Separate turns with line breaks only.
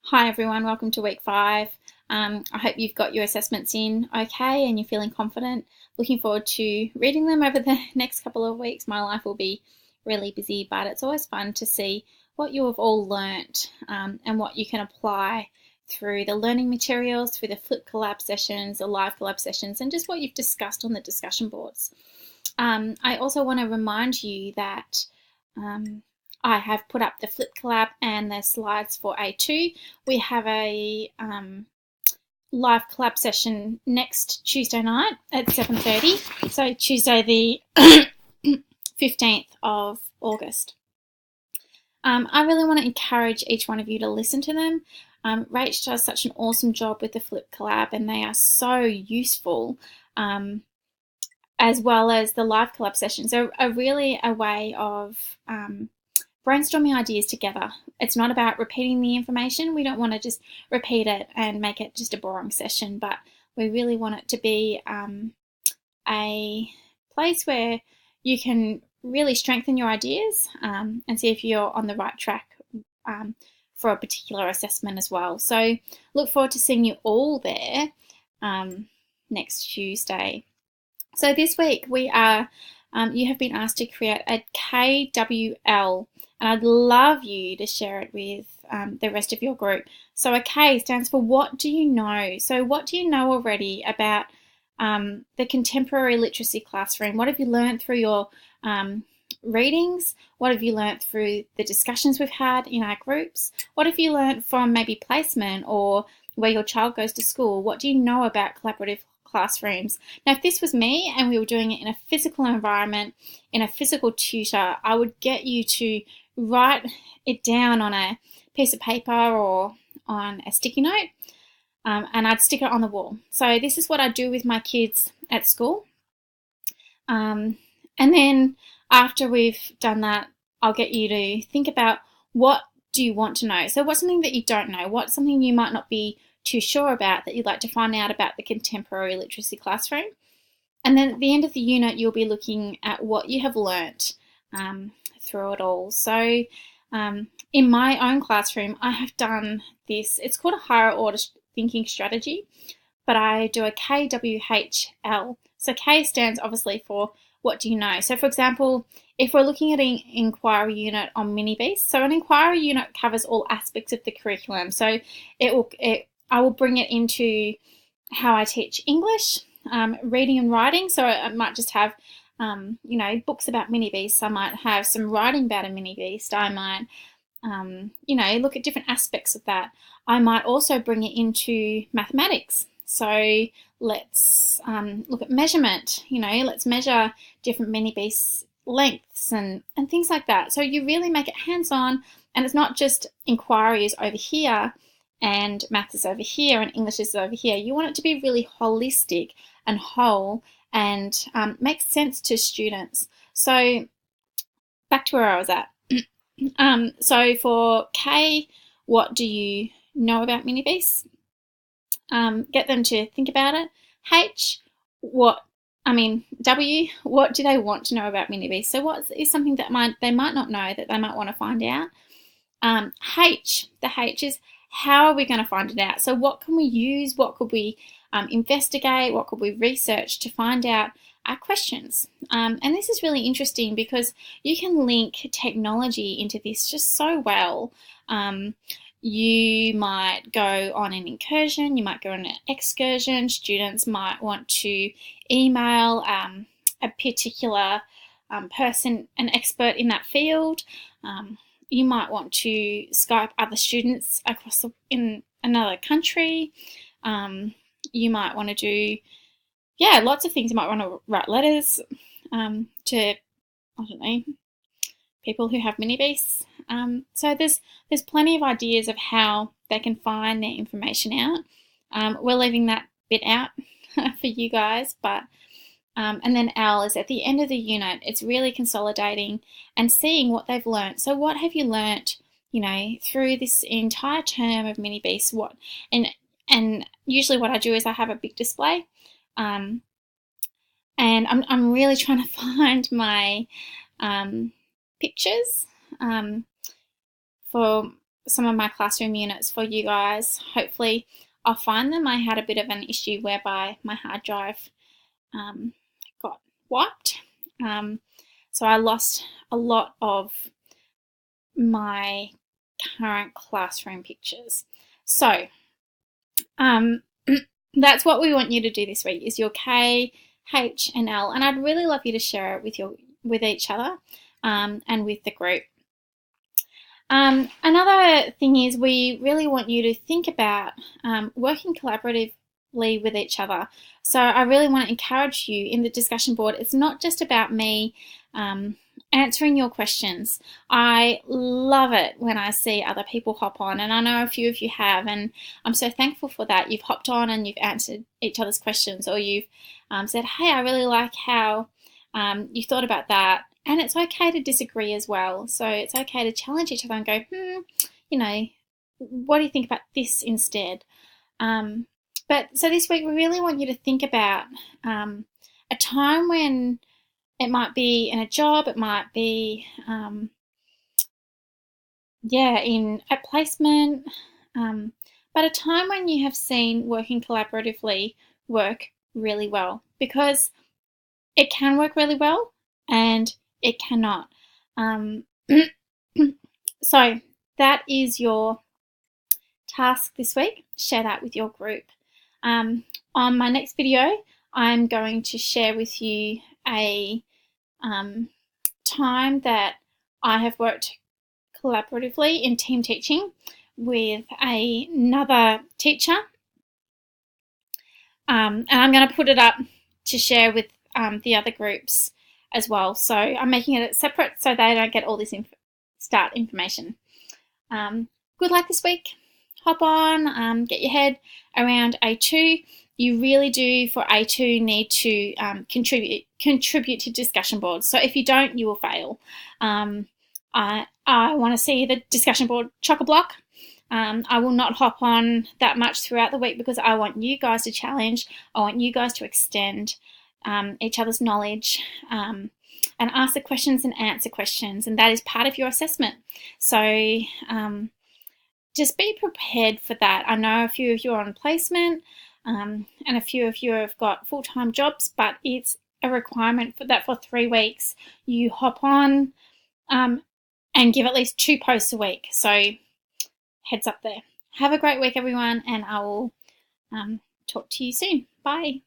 Hi everyone, welcome to week 5. I hope you've got your assessments in okay and you're feeling confident. Looking forward to reading them over the next couple of weeks. My life will be really busy, but it's always fun to see what you have all learnt and what you can apply through the learning materials, through the flip collab sessions, the live collab sessions, and just what you've discussed on the discussion boards. I also want to remind you that I have put up the Flip Collab and the slides for A2. We have a live collab session next Tuesday night at 7:30. So Tuesday the 15th of August. I really want to encourage each one of you to listen to them. Rach does such an awesome job with the Flip Collab and they are so useful. As well as the live collab sessions are really a way of brainstorming ideas together. It's not about repeating the information. We don't want to just repeat it and make it just a boring session, but we really want it to be a place where you can really strengthen your ideas and see if you're on the right track for a particular assessment as well. So look forward to seeing you all there next Tuesday. So this week we are, you have been asked to create a KWL, and I'd love you to share it with the rest of your group. So a K stands for what do you know? So what do you know already about the contemporary literacy classroom? What have you learned through your readings? What have you learned through the discussions we've had in our groups? What have you learned from maybe placement or where your child goes to school? What do you know about collaborative classrooms? Now, if this was me and we were doing it in a physical environment, in a physical tutor, I would get you to write it down on a piece of paper or on a sticky note, and I'd stick it on the wall. So this is what I do with my kids at school. And then after we've done that, I'll get you to think about what do you want to know. So what's something that you don't know? What's something you might not be too sure about that you'd like to find out about the contemporary literacy classroom? And then at the end of the unit, you'll be looking at what you have learnt through it all. So in my own classroom, I have done this. It's called a higher order thinking strategy, but I do a KWHL. So K stands obviously for what do you know? So for example, if we're looking at an inquiry unit on Mini-Beast, so an inquiry unit covers all aspects of the curriculum. So I will bring it into how I teach English, reading and writing. So I might just have, books about Mini-Beasts. I might have some writing about a Mini-Beast. I might, look at different aspects of that. I might also bring it into mathematics. So let's look at measurement. Let's measure different Mini-Beast lengths and things like that. So you really make it hands-on, and it's not just inquiry is over here and maths is over here and English is over here. You want it to be really holistic and whole and make sense to students. So back to where I was at. So for K, what do you know about Mini-Beasts? Get them to think about it. H, W, what do they want to know about Mini-Beasts? So what is something that they might not know that they might want to find out? H, the H is how are we going to find it out? So what can we use? What could we investigate? What could we research to find out our questions? And this is really interesting because you can link technology into this just so well. You might go on an incursion, you might go on an excursion. Students might want to email a particular person, an expert in that field. You might want to Skype other students in another country. You might want to do, lots of things. You might want to write letters to, people who have Mini-Beasts. So there's plenty of ideas of how they can find their information out. We're leaving that bit out for you guys, but and then L is at the end of the unit. It's really consolidating and seeing what they've learnt. So what have you learnt, through this entire term of Mini-Beasts? And usually what I do is I have a big display, and I'm really trying to find my pictures for some of my classroom units for you guys. Hopefully I'll find them. I had a bit of an issue whereby my hard drive got wiped. So I lost a lot of my current classroom pictures. So that's what we want you to do this week, is your K, H, and L. And I'd really love you to share it with each other and with the group. Another thing is we really want you to think about working collaboratively with each other. So I really want to encourage you in the discussion board. It's not just about me answering your questions. I love it when I see other people hop on, and I know a few of you have, and I'm so thankful for that. You've hopped on and you've answered each other's questions, or you've said, hey, I really like how you thought about that. And it's okay to disagree as well. So it's okay to challenge each other and go, what do you think about this instead? But so this week we really want you to think about a time when it might be in a job, it might be in a placement, but a time when you have seen working collaboratively work really well, because it can work really well and it cannot. So that is your task this week. Share that with your group. On my next video, I'm going to share with you a time that I have worked collaboratively in team teaching with another teacher. And I'm going to put it up to share with the other groups as well. So I'm making it separate so they don't get all this start information. Good luck this week. Hop on, get your head around A2. You really do, for A2, need to contribute to discussion boards. So if you don't, you will fail. I want to see the discussion board chock-a-block. I will not hop on that much throughout the week because I want you guys to challenge. I want you guys to extend each other's knowledge and ask the questions and answer questions, and that is part of your assessment. So just be prepared for that. I know a few of you are on placement and a few of you have got full-time jobs, but it's a requirement for that for 3 weeks. You hop on and give at least 2 posts a week. So heads up there. Have a great week, everyone, and I will talk to you soon. Bye.